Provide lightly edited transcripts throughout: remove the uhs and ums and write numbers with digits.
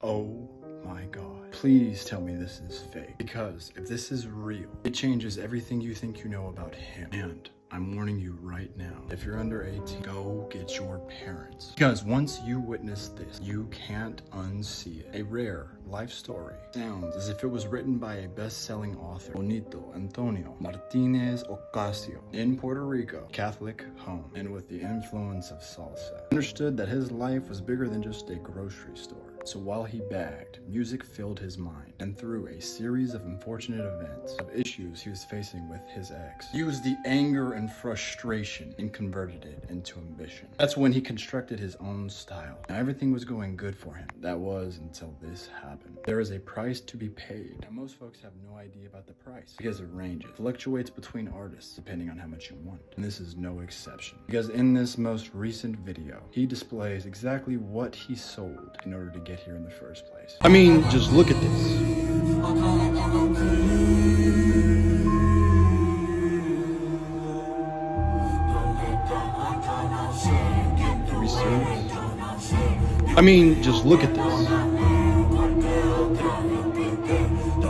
Oh my god. Please tell me this is fake. Because if this is real, it changes everything you think you know about him. And I'm warning you right now, if you're under 18, go get your parents. Because once you witness this, you can't unsee it. A rare life story sounds as if it was written by a best-selling author, Bonito Antonio Martinez Ocasio, in Puerto Rico, Catholic home, and with the influence of salsa. Understood that his life was bigger than just a grocery store. So while he bagged, music filled his mind, and through a series of unfortunate events, of issues he was facing with his ex, he used the anger and frustration and converted it into ambition. That's when he constructed his own style. Now everything was going good for him. That was until this happened. There is a price to be paid. Now most folks have no idea about the price because it ranges, fluctuates between artists depending on how much you want. And this is no exception. Because in this most recent video, he displays exactly what he sold in order to get here in the first place. I mean, just look at this. Are we serious? I mean, just look at this.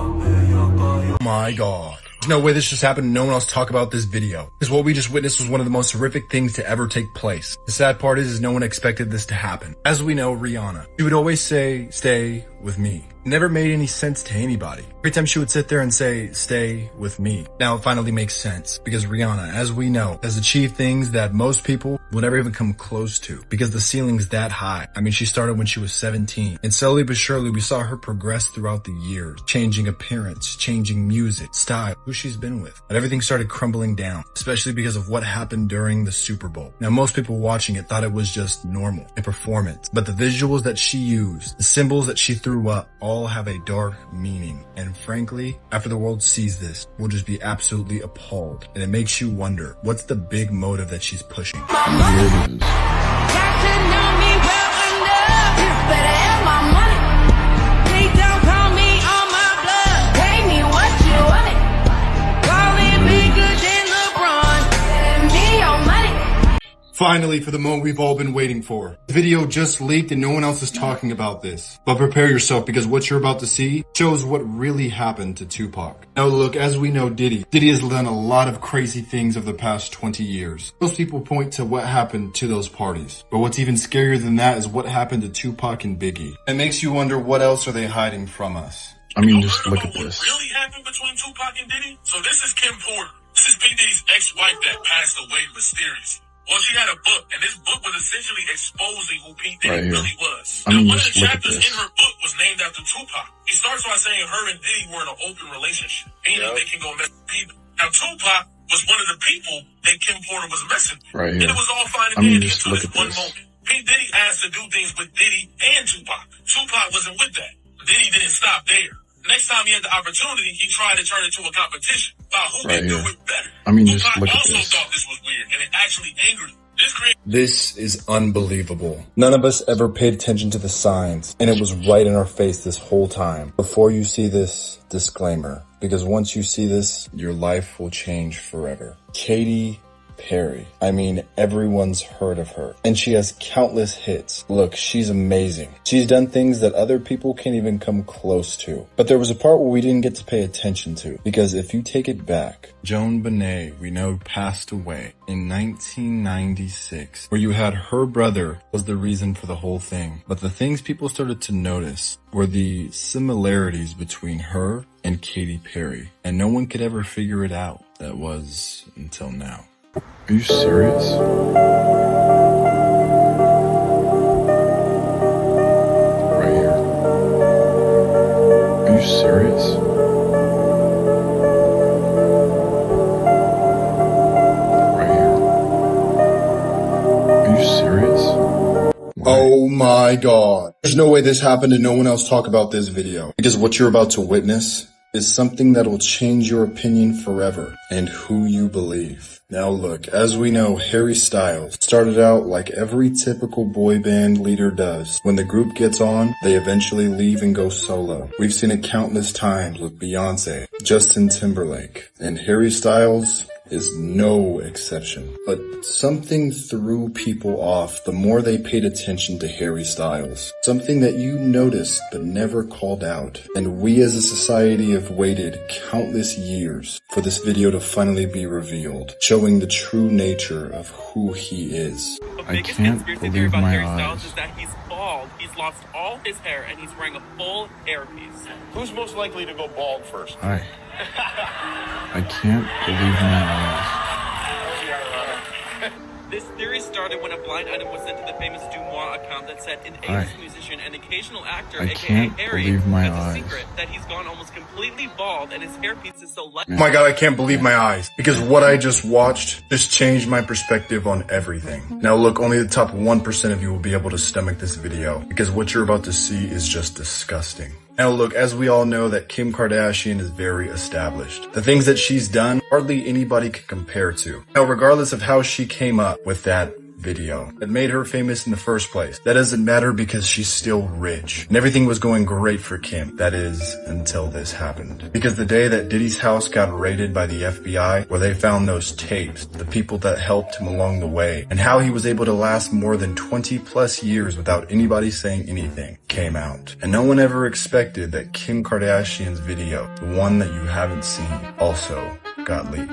Oh my god. There's no way this just happened and no one else talk about this video. Because what we just witnessed was one of the most horrific things to ever take place. The sad part is no one expected this to happen. As we know, Rihanna, she would always say, "Stay with me." It never made any sense to anybody. Every time she would sit there and say, "Stay with me." Now it finally makes sense because Rihanna, as we know, has achieved things that most people will never even come close to because the ceiling's that high. I mean, she started when she was 17 and slowly but surely we saw her progress throughout the years, changing appearance, changing music, style, who she's been with. But everything started crumbling down, especially because of what happened during the Super Bowl. Now most people watching it thought it was just normal, a performance, but the visuals that she used, the symbols that she threw up, all have a dark meaning. And frankly, after the world sees this, we'll just be absolutely appalled. And it makes you wonder, what's the big motive that she's pushing? Here it is. Finally, for the moment we've all been waiting for. The video just leaked and no one else is talking about this. But prepare yourself because what you're about to see shows what really happened to Tupac. Now look, as we know Diddy has done a lot of crazy things over the past 20 years. Most people point to what happened to those parties. But what's even scarier than that is what happened to Tupac and Biggie. It makes you wonder, what else are they hiding from us? I mean, just look at this. What really happened between Tupac and Diddy? So this is Kim Porter. This is P. Diddy's ex-wife that passed away mysteriously. Well, she had a book, and this book was essentially exposing who P. Diddy really was. Now, one of the chapters in her book was named after Tupac. He starts by saying her and Diddy were in an open relationship, meaning they can go mess with people. Now, Tupac was one of the people that Kim Porter was messing with. And it was all fine and dandy until this one moment. P. Diddy asked to do things with Diddy and Tupac. Tupac wasn't with that. Diddy didn't stop there. Next time he had the opportunity, he tried to turn it into a competition about who can do it better. I mean, just look at this. Tupac also thought this was weird, and it actually angered him. This is unbelievable. None of us ever paid attention to the signs, and it was right in our face this whole time. Before you see this, disclaimer, because once you see this, your life will change forever. Katy Perry. I mean, everyone's heard of her. And she has countless hits. Look, she's amazing. She's done things that other people can't even come close to. But there was a part where we didn't get to pay attention to. Because if you take it back, Joan Benet, we know, passed away in 1996. Where you had her brother was the reason for the whole thing. But the things people started to notice were the similarities between her and Katy Perry. And no one could ever figure it out. That was until now. Are you serious? Right here. Are you serious? Right here. Are you serious? Oh my god. There's no way this happened and no one else talk about this video. Because what you're about to witness is something that will change your opinion forever and who you believe. Now look, as we know, Harry Styles started out like every typical boy band leader does. When the group gets on, they eventually leave and go solo. We've seen it countless times with Beyonce, Justin Timberlake, and Harry Styles, is no exception. But something threw people off the more they paid attention to Harry Styles. Something that you noticed but never called out. And we as a society have waited countless years for this video to finally be revealed, showing the true nature of who he is. I can't believe my eyes. Is that he's bald. He's lost all his hair and he's wearing a full hairpiece. Who's most likely to go bald first? I can't believe my eyes. This theory started when a blind item was sent to the famous Dumois account that said an 80s musician and occasional actor, aka Harry, has a secret that he's gone almost completely bald and his hairpiece is so light. Oh my god, I can't believe my eyes. Because what I just watched just changed my perspective on everything. Now look, only the top 1% of you will be able to stomach this video, because what you're about to see is just disgusting. Now look, as we all know that Kim Kardashian is very established. The things that she's done, hardly anybody can compare to. Now regardless of how she came up with that video that made her famous in the first place, that doesn't matter because she's still rich. And everything was going great for Kim. That is, until this happened. Because the day that Diddy's house got raided by the FBI, where they found those tapes, the people that helped him along the way, and how he was able to last more than 20 plus years without anybody saying anything, came out. And no one ever expected that Kim Kardashian's video, the one that you haven't seen, also got leaked.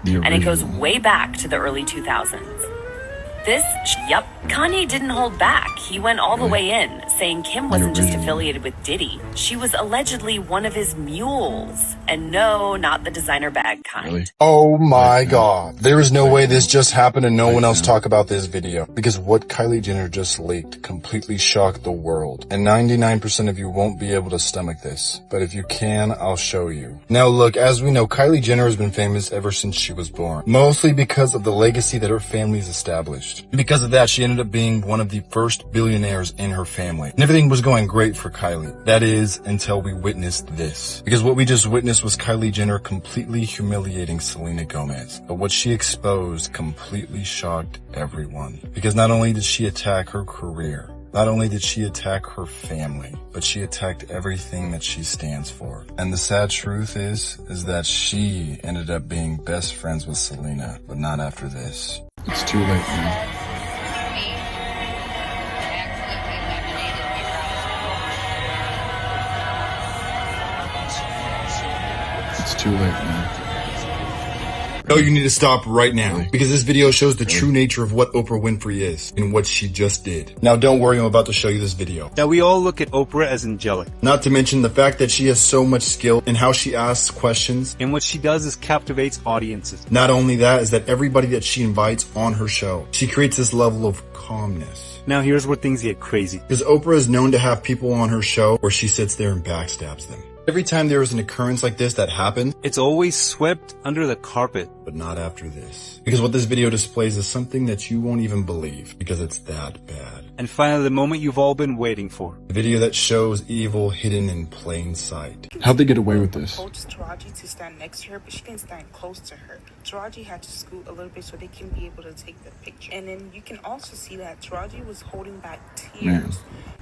And it goes way back to the early 2000s. Yep, Kanye didn't hold back. He went all the way in, saying Kim wasn't just affiliated with Diddy. She was allegedly one of his mules. And no, not the designer bag kind. Really? Oh my god. There is no way this just happened and no one else talk about this video. Because what Kylie Jenner just leaked completely shocked the world. And 99% of you won't be able to stomach this. But if you can, I'll show you. Now look, as we know, Kylie Jenner has been famous ever since she was born. Mostly because of the legacy that her family's established. And because of that, she ended up being one of the first billionaires in her family. And everything was going great for Kylie. That is, until we witnessed this. Because what we just witnessed was Kylie Jenner completely humiliating Selena Gomez. But what she exposed completely shocked everyone. Because not only did she attack her career, not only did she attack her family, but she attacked everything that she stands for. And the sad truth is that she ended up being best friends with Selena, but not after this. It's too late now. It's too late now. No, you need to stop right now, because this video shows the true nature of what Oprah Winfrey is and what she just did. Now don't worry, I'm about to show you this video. Now we all look at Oprah as angelic. Not to mention the fact that she has so much skill in how she asks questions. And what she does is captivates audiences. Not only that, is that everybody that she invites on her show, she creates this level of calmness. Now here's where things get crazy. Because Oprah is known to have people on her show where she sits there and backstabs them. Every time there is an occurrence like this that happens, it's always swept under the carpet. But not after this. Because what this video displays is something that you won't even believe, because it's that bad. And finally, the moment you've all been waiting for. The video that shows evil hidden in plain sight. How'd they get away with this? Told Taraji to stand next to her, but she didn't stand close to her. Taraji had to scoot a little bit so they can be able to take the picture. And then you can also see that Taraji was holding back tears. Man.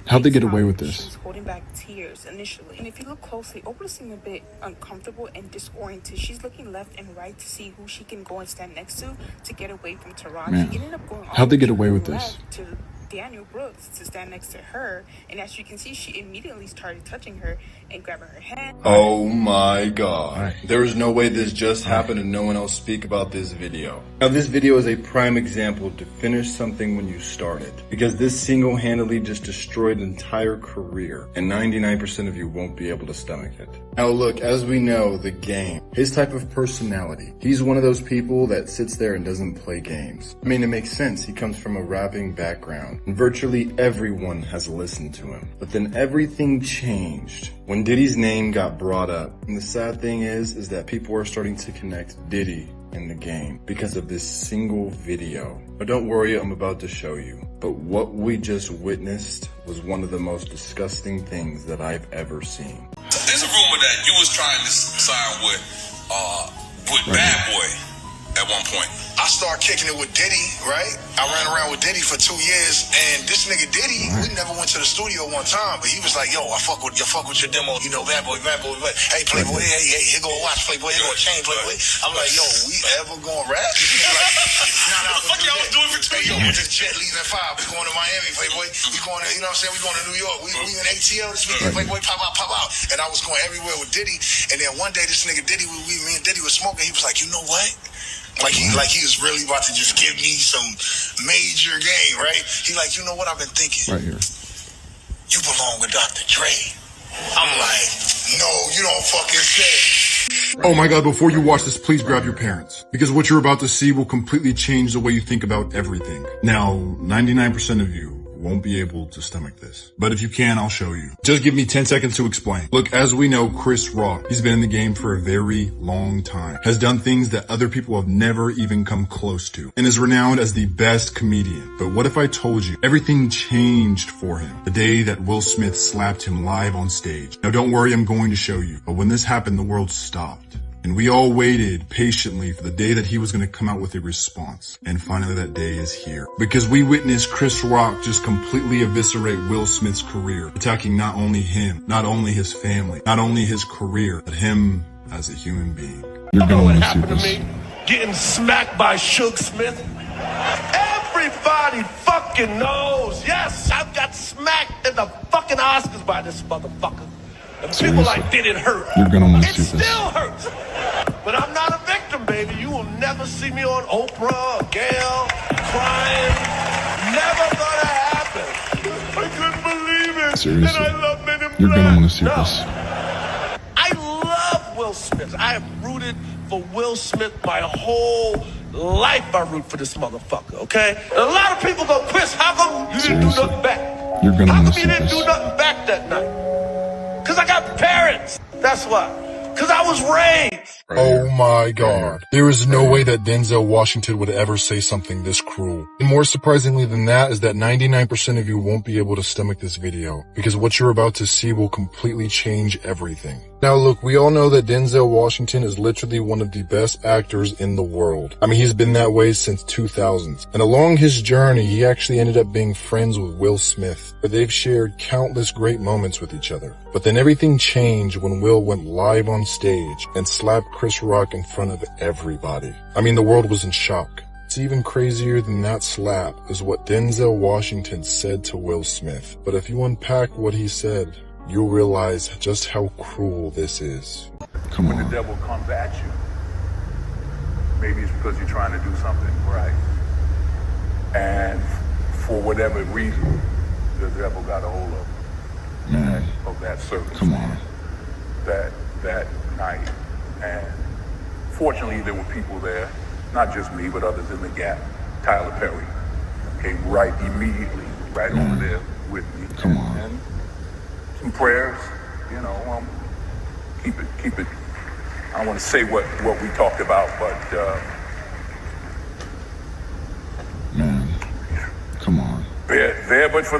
How'd they get away with this? She was holding back tears initially. And if you look closely, Oprah seemed a bit uncomfortable and disoriented. She's looking left and right to see who she can go and stand next to get away from Taraji. Man. She ended up going How'd they get away with this? To Daniel Brooks to stand next to her, and as you can see, she immediately started touching her and grabbing her hand. Oh my god. There is no way this just happened and no one else speak about this video. Now this video is a prime example to finish something when you started. Because this single-handedly just destroyed an entire career, and 99% of you won't be able to stomach it. Now look, as we know, The Game, his type of personality, he's one of those people that sits there and doesn't play games. I mean, it makes sense. He comes from a rapping background. And virtually everyone has listened to him. But then everything changed when Diddy's name got brought up. And the sad thing is that people are starting to connect Diddy and The Game because of this single video. But don't worry, I'm about to show you. But what we just witnessed was one of the most disgusting things that I've ever seen. There's a rumor that you was trying to sign with Bad Boy. at one point? I started kicking it with Diddy, right? I ran around with Diddy for 2 years, and this nigga Diddy, we never went to the studio one time, but he was like, yo, I fuck with your demo, you know, bad boy. Hey, Playboy, hey, here go a watch, Playboy, here go a chain, Playboy. I'm like, yo, we ever gonna rap? Like, what the fuck y'all was doing for 2 years? Yo, we're just jet leaving at 5. We going to Miami, Playboy. We going to, you know what I'm saying? We going to New York. We in ATL this weekend, Playboy, pop out. And I was going everywhere with Diddy, and then one day this nigga Diddy, me and Diddy was smoking, he was like, you know what? Like he was really about to just give me some major game, right? He like, you know what I've been thinking? Right here. You belong with Dr. Dre. I'm like, no, you don't fucking say. Oh my God, before you watch this, please grab your parents. Because what you're about to see will completely change the way you think about everything. Now, 99% of you won't be able to stomach this. But if you can, I'll show you. Just give me 10 seconds to explain. Look, as we know, Chris Rock, he's been in the game for a very long time, has done things that other people have never even come close to, and is renowned as the best comedian. But what if I told you everything changed for him the day that Will Smith slapped him live on stage? Now don't worry, I'm going to show you. But when this happened, the world stopped. And we all waited patiently for the day that he was going to come out with a response. And finally that day is here. Because we witnessed Chris Rock just completely eviscerate Will Smith's career, attacking not only him, not only his family, not only his career, but him as a human being. You're going to see this. Me getting smacked by Suge Smith. Everybody fucking knows. Yes, I got smacked in the fucking Oscars by this motherfucker. And people like, did it hurt? You're gonna want to see this. It this. still hurts. But I'm not a victim, baby. You will never see me on Oprah or Gayle crying. Never gonna happen. I couldn't believe it. Seriously. And I love Men in Black. You're gonna want to see this. I love Will Smith. I have rooted for Will Smith my whole life. I root for this motherfucker, okay? And a lot of people go, Chris, how come you didn't do nothing back? You're gonna how want come to you see didn't this. do nothing back that night? Because I got parents. That's why. Because I was raised. Oh my God. There is no way that Denzel Washington would ever say something this cruel. And more surprisingly than that is that 99% of you won't be able to stomach this video, because what you're about to see will completely change everything. Now look, we all know that Denzel Washington is literally one of the best actors in the world. I mean, he's been that way since 2000s. And along his journey, he actually ended up being friends with Will Smith, where they've shared countless great moments with each other. But then everything changed when Will went live on stage and slapped Chris Rock in front of everybody. I mean, the world was in shock. It's even crazier than that slap is what Denzel Washington said to Will Smith. But if you unpack what he said, you'll realize just how cruel this is. Come on. When the devil comes at you, maybe it's because you're trying to do something right. And for whatever reason, the devil got a hold of that circumstance. Come on. That night. And fortunately, there were people there, not just me, but others in the gap. Tyler Perry came right immediately, right over there with me. Come on. And some prayers, you know, keep it. I don't want to say what we talked about, but Man, come on. there, but for the